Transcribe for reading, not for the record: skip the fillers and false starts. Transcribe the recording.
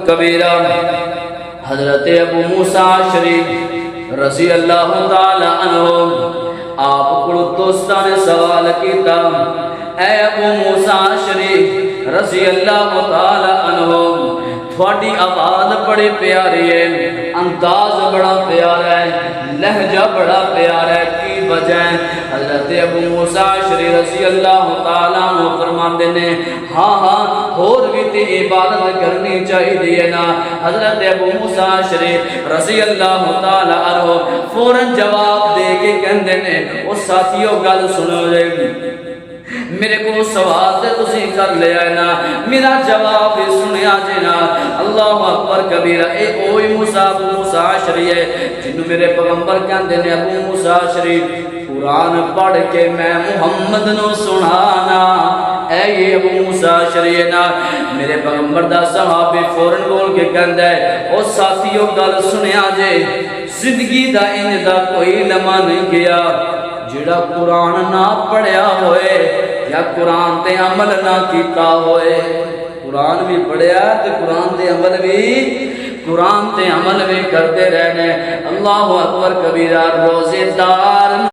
کبیرہ حضرت ابو موسیٰ شریف رضی اللہ تعالی عنہ آپ کو دوستان نے سوال کیتا، اے ابو موسیٰ شریف رضی اللہ تعالی عنہ، تھوڑی آواز بڑی پیاری ہے، انداز بڑا پیارا ہے، لہجہ بڑا پیارا ہے، کی وجہ ہے؟ حضرت ابو موسیٰ شریف رضی اللہ تعالیٰ عنہ فرماتے ہیں ہاں اور بھی تے عبادت کرنی چاہیے نا۔ حضرت ابو موسیٰ شریف رضی اللہ تعالیٰ عنہ فوراً جواب دے کے کہندے نے او ساتھیوں گل سنو جائے، میرے کو سوال سے تسی کر لے آئے نا، میرا جواب بھی سنیا جنا۔ اللہ اکبر کبیرہ، اے اوئی موسیٰ ابو موسیٰ شریف ہے جنہوں میرے پیغمبر کہندے نے ابو موسیٰ شریف قرآن پڑھ کے میں محمد نو سنانا، اے یہ ابو موسیٰ شریف نا۔ میرے پیغمبر دا صحابی فوراً بول کے کہندا ہے او ساتھیوں گل سنیا جے، زندگی دا ان دا کوئی لمحہ نہیں گیا جڑا قرآن نہ پڑھیا ہوئے یا قرآن تے عمل نہ کیتا ہوئے۔ قرآن بھی پڑھیا تے قرآن تے عمل بھی کرتے رہنے۔ اللہ اکبر کبیرہ، روزے دار